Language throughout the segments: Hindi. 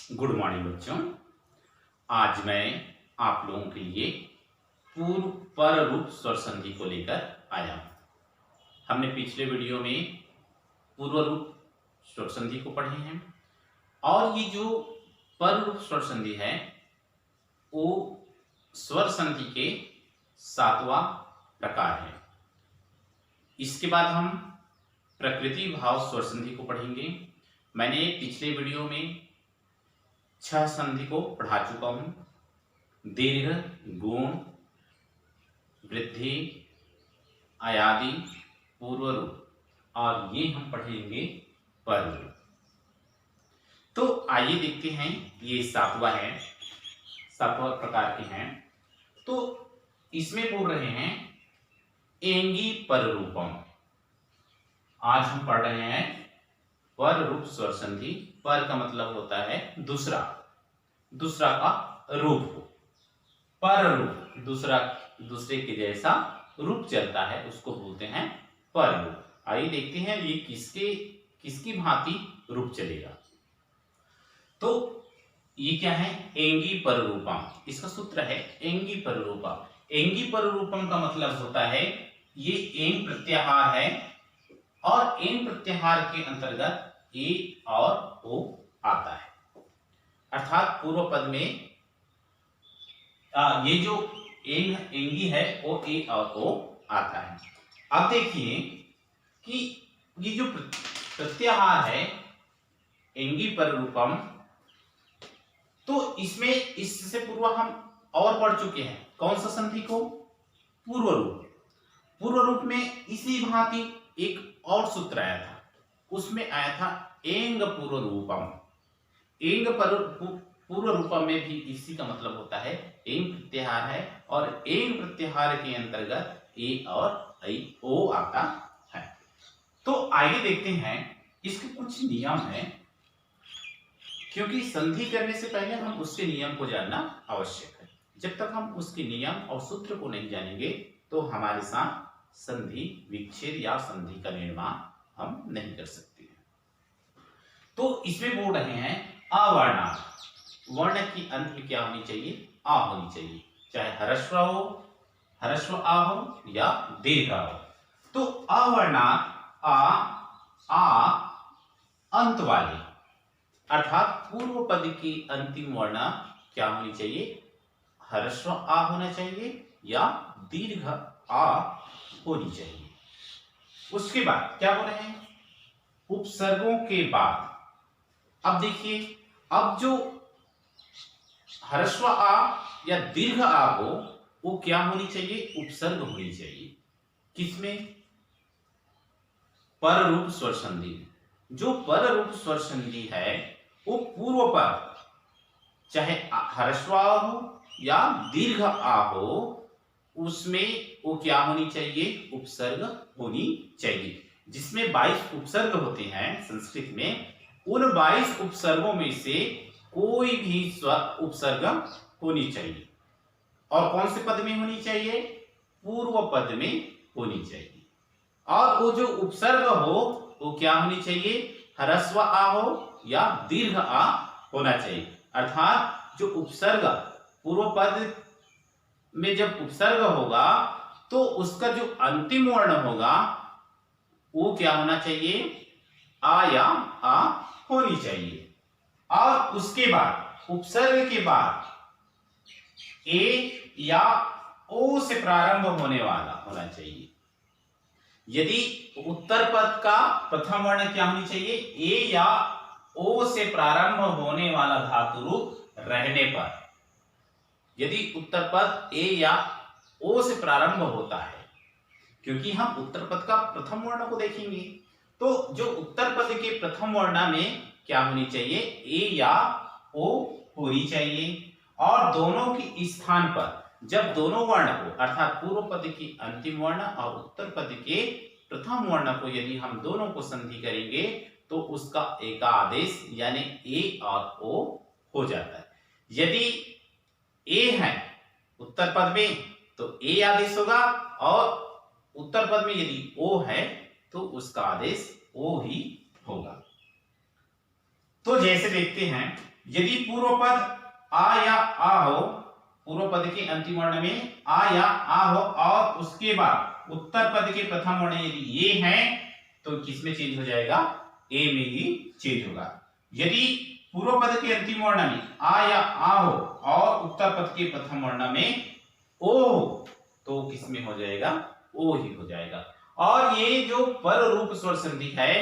गुड मॉर्निंग बच्चों। आज मैं आप लोगों के लिए पूर्व पर रूप स्वर संधि को लेकर आया हूं। हमने पिछले वीडियो में पूर्व रूप स्वर संधि को पढ़े हैं और ये जो पर रूप स्वर संधि है वो स्वर संधि के 7वां प्रकार है। इसके बाद हम प्रकृति भाव स्वर संधि को पढ़ेंगे। मैंने पिछले वीडियो में 6 संधि को पढ़ा चुका हूं। दीर्घ, गुण, वृद्धि, अयादि, पूर्व रूप और ये हम पढ़ेंगे पर रूप। तो आइए देखते हैं, ये 7वां है, 7वां प्रकार के हैं। तो इसमें बोल रहे हैं एंगी पर रूपम। आज हम पढ़ रहे हैं पर रूप स्वर संधि। पर का मतलब होता है दूसरा, दूसरा का रूप हो। पर रूप दूसरे के जैसा रूप चलता है उसको बोलते हैं पर रूप। आइए देखते हैं ये किसकी भांति रूप चलेगा। तो ये क्या है? एंगी पर रूपम। इसका सूत्र है एंगी पर रूपम। एंगी पर रूपम का मतलब होता है ये एंग प्रत्याहार है और एंग प्रत्याहार के अंतर्गत ए और ओ आता है। अर्थात पूर्व पद में ये जो एंगी है वो ए और ओ आता है। अब देखिए कि ये जो प्रत्याहार है एंगी पर रूपम, तो इसमें इससे पूर्व हम और पढ़ चुके हैं कौन सा संधि को? पूर्व रूप। पूर्व रूप में इसी भांति एक और सूत्र आया था, उसमें आया था एंग पूर्व रूपम। एंग पूर्व रूपम में भी इसी का मतलब होता है एंग प्रत्याहार है और एंग प्रत्याहार के अंतर्गत ए और ओ आता है। तो आइए देखते हैं इसके कुछ नियम हैं, क्योंकि संधि करने से पहले हम उसके नियम को जानना आवश्यक है। जब तक हम उसके नियम और सूत्र को नहीं जानेंगे तो हमारे साथ संधि विच्छेद या संधि का निर्माण हम नहीं कर सकते हैं। तो इसमें बोल रहे हैं अवर्णा। वर्ण की अंत में क्या होनी चाहिए? आ होनी चाहिए, चाहे ह्रस्व हो, ह्रस्व आ हो या दीर्घ हो। तो अवर्णा आ अंत वाले, अर्थात पूर्व पद की अंतिम वर्ण क्या होनी चाहिए? ह्रस्व आ होना चाहिए या दीर्घ आ होनी चाहिए। उसके बाद क्या बोल रहे हैं? उपसर्गों के बाद। अब देखिए, अब जो ह्रस्व आ या दीर्घ आ हो वो क्या होनी चाहिए? उपसर्ग होनी चाहिए। किसमें? पर रूप स्वर संधि। जो पर रूप स्वर संधि है वो पूर्व पद चाहे ह्रस्व आ हो या दीर्घ आ हो, उसमें वो क्या होनी चाहिए? उपसर्ग होनी चाहिए। जिसमें 22 उपसर्ग होते हैं संस्कृत में, उन 22 उपसर्गों में से कोई भी उपसर्ग होनी चाहिए। और कौन से पद में होनी चाहिए? पूर्व पद में होनी चाहिए। और वो जो उपसर्ग हो वो क्या होनी चाहिए? ह्रस्व आ हो या दीर्घ आ होना चाहिए। अर्थात जो उपसर्ग पूर्व पद में जब उपसर्ग होगा तो उसका जो अंतिम वर्ण होगा वो क्या होना चाहिए? आ या आ होनी चाहिए। और उसके बाद उपसर्ग के बाद ए या ओ से प्रारंभ होने वाला होना चाहिए। यदि उत्तर पद का प्रथम वर्ण क्या होनी चाहिए? ए या ओ से प्रारंभ होने वाला धातु रूप रहने पर, यदि उत्तर पद ए या ओ से प्रारंभ होता है, क्योंकि हम उत्तर पद का प्रथम वर्ण को देखेंगे, तो जो उत्तर पद के प्रथम वर्ण में क्या होनी चाहिए? ए या ओ होनी चाहिए। और दोनों के स्थान पर जब दोनों वर्ण को, अर्थात पूर्व पद की अंतिम वर्ण और उत्तर पद के प्रथम वर्ण को यदि हम दोनों को संधि करेंगे तो उसका एक आदेश यानी ए और ओ हो जाता है। यदि ए है उत्तर पद में तो ए आदेश होगा और उत्तर पद में यदि ओ है तो उसका आदेश ओ ही होगा। तो जैसे देखते हैं यदि पूर्व पद आ या आ हो, पूर्व पद के अंतिम वर्ण में आ या आ हो और उसके बाद उत्तर पद के प्रथम वर्ण यदि ये हैं तो किसमें चेंज हो जाएगा, ए में ही चेंज होगा। यदि पूर्व पद के अंतिम वर्ण में आ या आ हो और उत्तर पद के प्रथम वर्ण में ओ हो तो किसमें हो जाएगा, ओ ही हो जाएगा। और ये जो पर रूप स्वर संधि है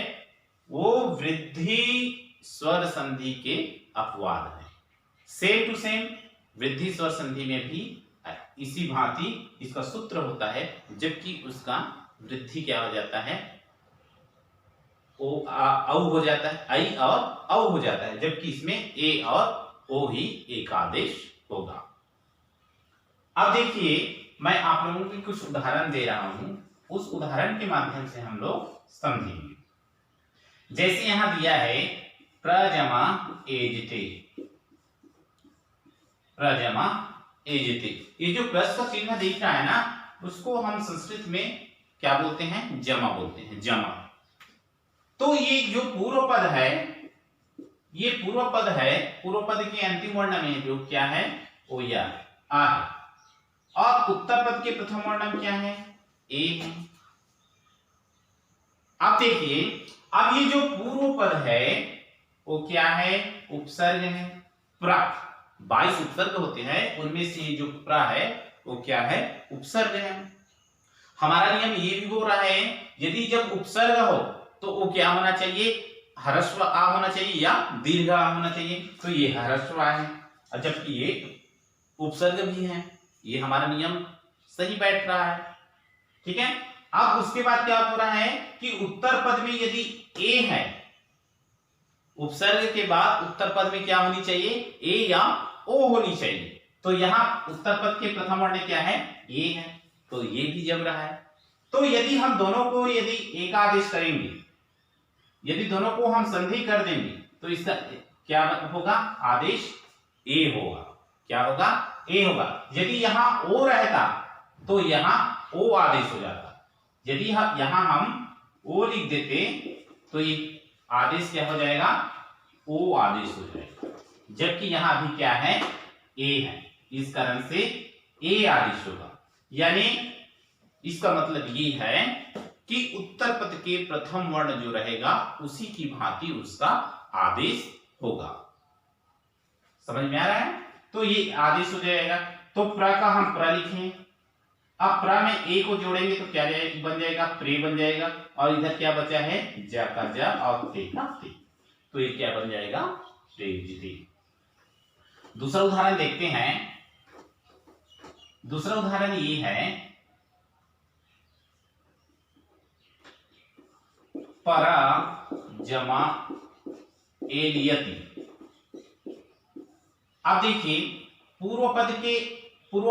वो वृद्धि स्वर संधि के अपवाद है। सेम टू सेम वृद्धि स्वर संधि में भी इसी भांति इसका सूत्र होता है, जबकि उसका वृद्धि क्या हो जाता है, ओ औ हो जाता है, आई और औ हो जाता है, जबकि इसमें ए और ओ ही एक आदेश होगा। अब देखिए मैं आप लोगों को कुछ उदाहरण दे रहा हूं, उस उदाहरण के माध्यम से हम लोग समझेंगे। जैसे यहां दिया है प्रजमा एजते, प्रजमा एजते, ये जो प्लस का चिन्ह दिख रहा है ना उसको हम संस्कृत में क्या बोलते हैं, जमा बोलते हैं, जमा। तो ये जो पूर्व पद है, ये पूर्व पद है, पूर्व पद के अंतिम वर्ण में जो क्या है ओ या आ है और उत्तर पद के प्रथम वर्ण क्या है, ए है। अब देखिए अब ये जो पूर्व पद है वो क्या है, उपसर्ग है, प्रा। 22 उपसर्ग होते हैं, उनमें से जो प्रा है वो क्या है, उपसर्ग है। हमारा नियम ये भी बोल रहा है यदि जब उपसर्ग हो तो वो क्या होना चाहिए, ह्रस्व आ होना चाहिए या दीर्घ आ होना चाहिए, तो ये ह्रस्व आ है, और जबकि ये उपसर्ग भी है, ये हमारा नियम सही बैठ रहा है। ठीक है। अब उसके बाद क्या हो रहा है कि उत्तर पद में यदि ए है, उपसर्ग के बाद उत्तर पद में क्या होनी चाहिए, ए या ओ होनी चाहिए, तो यहां उत्तर पद के प्रथम वर्ण क्या है, ए है, तो ये भी जम रहा है। तो यदि हम दोनों को यदि एक आदेश करेंगे, यदि दोनों को हम संधि कर देंगे तो इसका क्या होगा, आदेश ए होगा। क्या होगा, ए होगा। यदि यहां ओ रहता तो यहां ओ आदेश हो जाता, यदि यहां हम ओ लिख देते तो ये आदेश क्या हो जाएगा, ओ आदेश हो जाएगा, जबकि यहां अभी क्या है, ए है, इस कारण से ए आदेश होगा। यानी इसका मतलब ये है कि उत्तर पद के प्रथम वर्ण जो रहेगा उसी की भांति उसका आदेश होगा। समझ में आ रहा है, तो ये आदेश हो जाएगा। तो प्र का हम प्र लिखें, अब प्र में ए को जोड़ेंगे तो क्या बन जाएगा, प्रे बन जाएगा, और इधर क्या बचा है, ज का ज और ते का ते, तो ये क्या बन जाएगा, प्रेजिते। दूसरा उदाहरण देखते हैं। दूसरा उदाहरण ये है परा जमा एलियति। अब देखिए पूर्व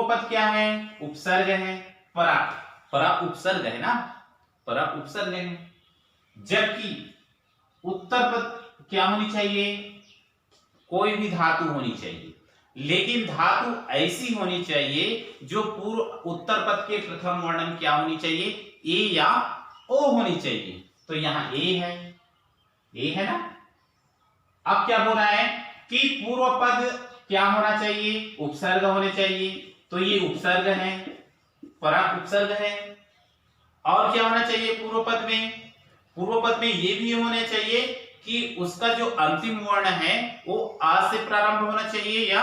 पद क्या है, उपसर्ग है, परा, परा उपसर्ग है ना, परा उपसर्ग है, जबकि उत्तर पद क्या होनी चाहिए, कोई भी धातु होनी चाहिए, लेकिन धातु ऐसी होनी चाहिए जो पूर्व उत्तर पद के प्रथम वर्ण में क्या होनी चाहिए, ए या ओ होनी चाहिए, तो यहां ए है ना। अब क्या हो रहा है कि पूर्व पद क्या होना चाहिए, उपसर्ग होने चाहिए, तो ये उपसर्ग है, परा उपसर्ग है, और क्या होना चाहिए पूर्व पद में, पूर्व पद में ये भी होना चाहिए कि उसका जो अंतिम वर्ण है वो आ से प्रारंभ होना चाहिए या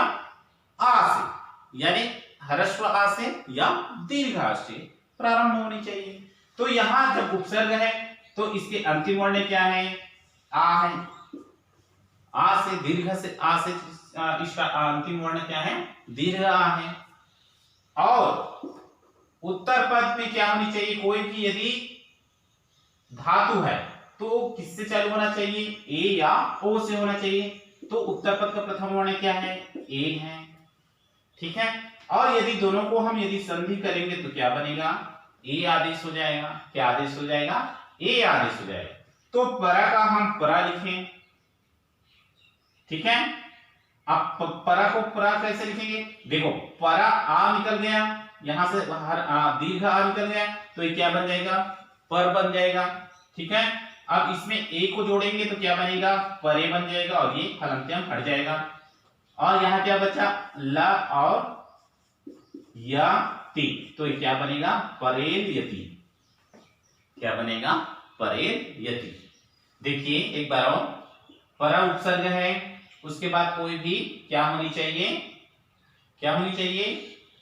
आ से, यानी ह्रस्व आ से या दीर्घ आ से प्रारंभ होनी चाहिए। तो यहां जब उपसर्ग है तो इसके अंतिम वर्ण क्या है, आ है, आ से दीर्घ से, आ से इसका अंतिम वर्ण क्या है, दीर्घ आ है। और उत्तर पद में क्या होनी चाहिए, कोई भी यदि धातु है तो किससे चालू होना चाहिए, ए या ओ से होना चाहिए, तो उत्तर पद का प्रथम वर्ण क्या है, ए है। ठीक है। और यदि दोनों को हम यदि संधि करेंगे तो क्या बनेगा, ए आदेश हो जाएगा। क्या आदेश हो जाएगा, ए आदेश हो जाएगा। तो परा का हम परा लिखें, ठीक है। अब परा को परा कैसे लिखेंगे, देखो परा आ निकल गया, यहां से बाहर दीर्घ आ निकल गया, तो ये क्या बन जाएगा, पर बन जाएगा। ठीक है। अब इसमें ए को जोड़ेंगे तो क्या बनेगा, परे बन जाएगा और ये हलंत्यम हट जाएगा। और यहाँ क्या बचा, ल और या ती, तो ये क्या बनेगा, परेल यति। क्या बनेगा, परेल यति। देखिए एक बार और, परा उपसर्ग है, उसके बाद कोई भी क्या होनी चाहिए, क्या होनी चाहिए,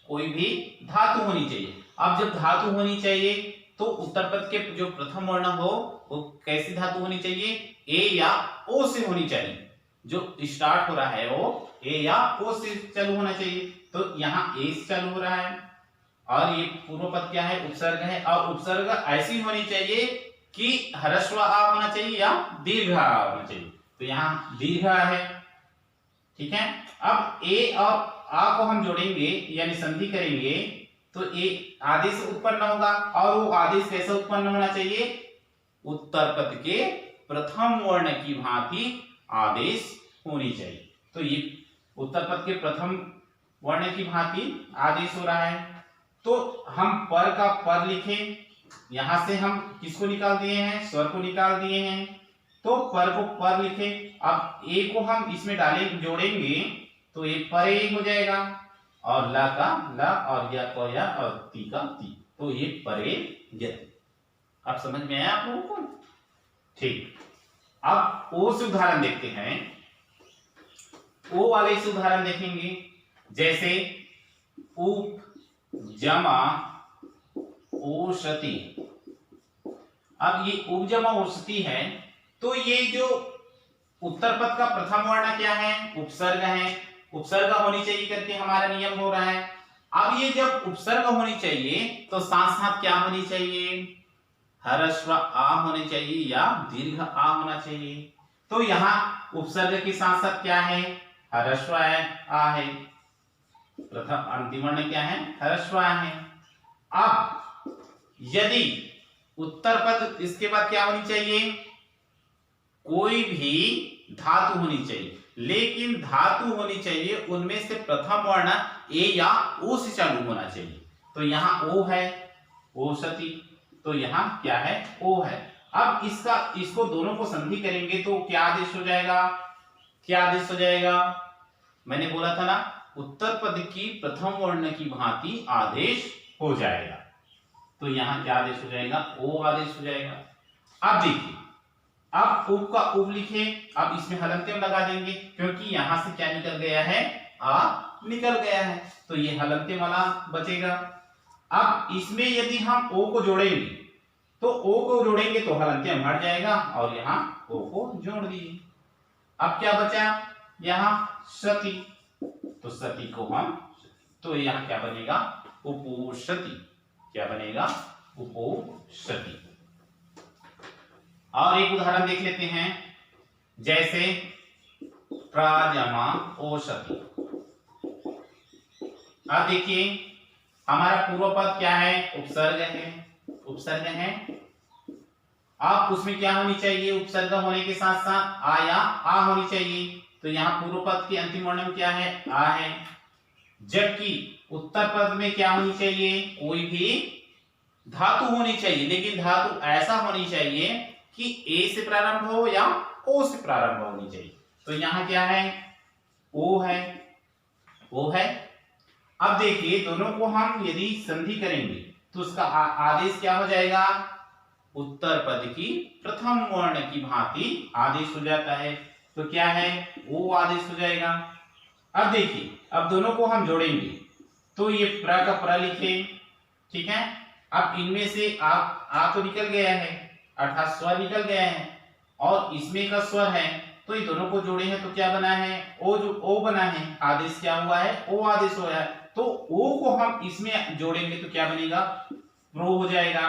कोई भी धातु होनी चाहिए। अब जब धातु होनी चाहिए तो उत्तर पद के जो प्रथम वर्ण हो वो कैसी धातु होनी चाहिए, ए या ओ से होनी चाहिए। जो स्टार्ट हो रहा है वो ए या ओ से चालू होना चाहिए, तो यहाँ ए से चालू हो रहा है। और ये पूर्व पद क्या है, उपसर्ग है, और उपसर्ग ऐसी होनी चाहिए कि ह्रस्व आ होना चाहिए या दीर्घ आ होना चाहिए, तो यहाँ दीर्घ है। ठीक है, अब ए और आ को हम जोड़ेंगे यानी संधि करेंगे तो ए आदेश उत्पन्न होगा, और वो आदेश कैसे उत्पन्न होना चाहिए, उत्तर पद के प्रथम वर्ण की भांति आदेश होनी चाहिए। तो ये उत्तर पद के प्रथम वर्ण की भांति आदेश हो रहा है। तो हम पर का पर लिखे, यहां से हम किसको निकाल दिए हैं, स्वर को निकाल दिए हैं, तो पर को पर लिखे। अब ए को हम इसमें डाले जोड़ेंगे तो ये परे हो जाएगा, और ला का ला और या को या और ती का ती, तो ये परे यति। अब समझ में आया आप लोगों को? ठीक, अब ओ से उदाहरण देखते हैं। ओ वाले से उदाहरण देखेंगे, जैसे उप जमा ओषति। अब ये उपजमा ओषति है, तो ये जो उत्तर पद का प्रथम वर्ण क्या है, उपसर्ग है, उपसर्ग होनी चाहिए करके हमारा नियम हो रहा है। अब ये जब उपसर्ग होनी चाहिए तो साथ साथ क्या होनी चाहिए, ह्रस्व आ होनी चाहिए या दीर्घ आ होना चाहिए। तो यहाँ उपसर्ग के साथ साथ क्या है, ह्रस्व है, आ है, प्रथम अंतिम वर्ण क्या है, ह्रस्व आ है। अब यदि उत्तर पद इसके बाद क्या होनी चाहिए, कोई भी धातु होनी चाहिए, लेकिन धातु होनी चाहिए उनमें से प्रथम वर्ण ए या ओ से चालू होना चाहिए। तो यहाँ ओ है, ओषति, तो यहाँ क्या है, ओ है। अब इसको दोनों को संधि करेंगे तो क्या आदेश हो जाएगा, क्या आदेश हो जाएगा, मैंने बोला था ना, उत्तर पद की प्रथम वर्ण की भांति आदेश हो जाएगा। तो यहाँ क्या आदेश हो जाएगा, ओ आदेश हो जाएगा। अब देखिए, अब उप का उप लिखे, अब इसमें हलंत्यम लगा देंगे क्योंकि यहां से क्या निकल गया है, आ निकल गया है, तो ये हलंत्यम वाला बचेगा। अब इसमें यदि हम ओ को जोड़ेंगे तो ओ को जोड़ेंगे तो हलंत्यम हट जाएगा, और यहाँ ओ को जोड़ दिए। अब क्या बचा, यहाँ सती, तो सती को हम, तो यहाँ क्या बनेगा, उपोषति। क्या बनेगा, उपोषति। और एक उदाहरण देख लेते हैं, जैसे प्राजमा ओषति। अब देखिए हमारा पूर्व पद क्या है, उपसर्ग है, उपसर्ग है। अब उसमें क्या होनी चाहिए, उपसर्ग होने के साथ साथ आ या आ होनी चाहिए, तो यहाँ पूर्व पद की अंतिम वर्ण में क्या है, आ है। जबकि उत्तर पद में क्या होनी चाहिए, कोई भी धातु होनी चाहिए, लेकिन धातु ऐसा होनी चाहिए कि ए से प्रारंभ हो या ओ से प्रारंभ होनी चाहिए। तो यहाँ क्या है, ओ है, ओ है। अब देखिए दोनों को हम यदि संधि करेंगे तो उसका आदेश क्या हो जाएगा, उत्तर पद की प्रथम वर्ण की भांति आदेश हो जाता है। तो क्या है, ओ आदेश हो जाएगा। अब देखिए, अब दोनों को हम जोड़ेंगे तो ये प्र का प्र लिखे, ठीक है। अब इनमें से आ तो निकल गया है, अर्थात स्वर निकल गया है, और इसमें का स्वर है, तो ये दोनों को जोड़े हैं तो क्या बना है, ओ, जो ओ बना है, आदेश क्या हुआ है, ओ आदेश हुआ है। तो ओ को हम इसमें जोड़ेंगे तो क्या बनेगा, प्रो हो जाएगा।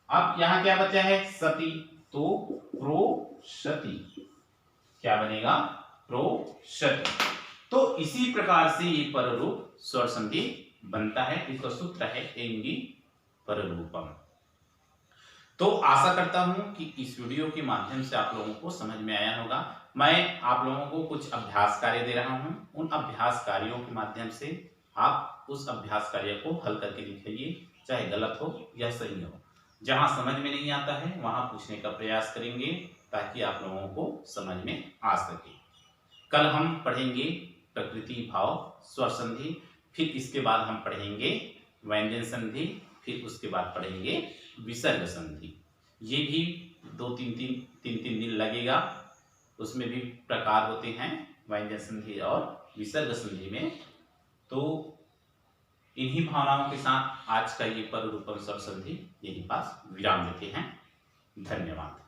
अब यहाँ क्या बचा है, सती, तो प्रोषति। क्या बनेगा, प्रोषति। तो इसी प्रकार से ये पररूप स्वर संधि बनता है। इसका सूत्र है एंगी पररूपम। तो आशा करता हूं कि इस वीडियो के माध्यम से आप लोगों को समझ में आया होगा। मैं आप लोगों को कुछ अभ्यास कार्य दे रहा हूं, उन अभ्यास कार्यों के माध्यम से आप उस अभ्यास कार्य को हल करके दिखाइए, चाहे गलत हो या सही हो। जहां समझ में नहीं आता है वहां पूछने का प्रयास करेंगे ताकि आप लोगों को समझ में आ सके। कल हम पढ़ेंगे प्रकृति भाव स्वर संधि, फिर इसके बाद हम पढ़ेंगे व्यंजन संधि, फिर उसके बाद पढ़ेंगे विसर्ग संधि। ये भी तीन तीन दिन लगेगा। उसमें भी प्रकार होते हैं व्यंजन संधि और विसर्ग संधि में। तो इन्हीं भावनाओं के साथ आज का ये पर रूपम स्वर संधि यही पास विराम देते हैं। धन्यवाद।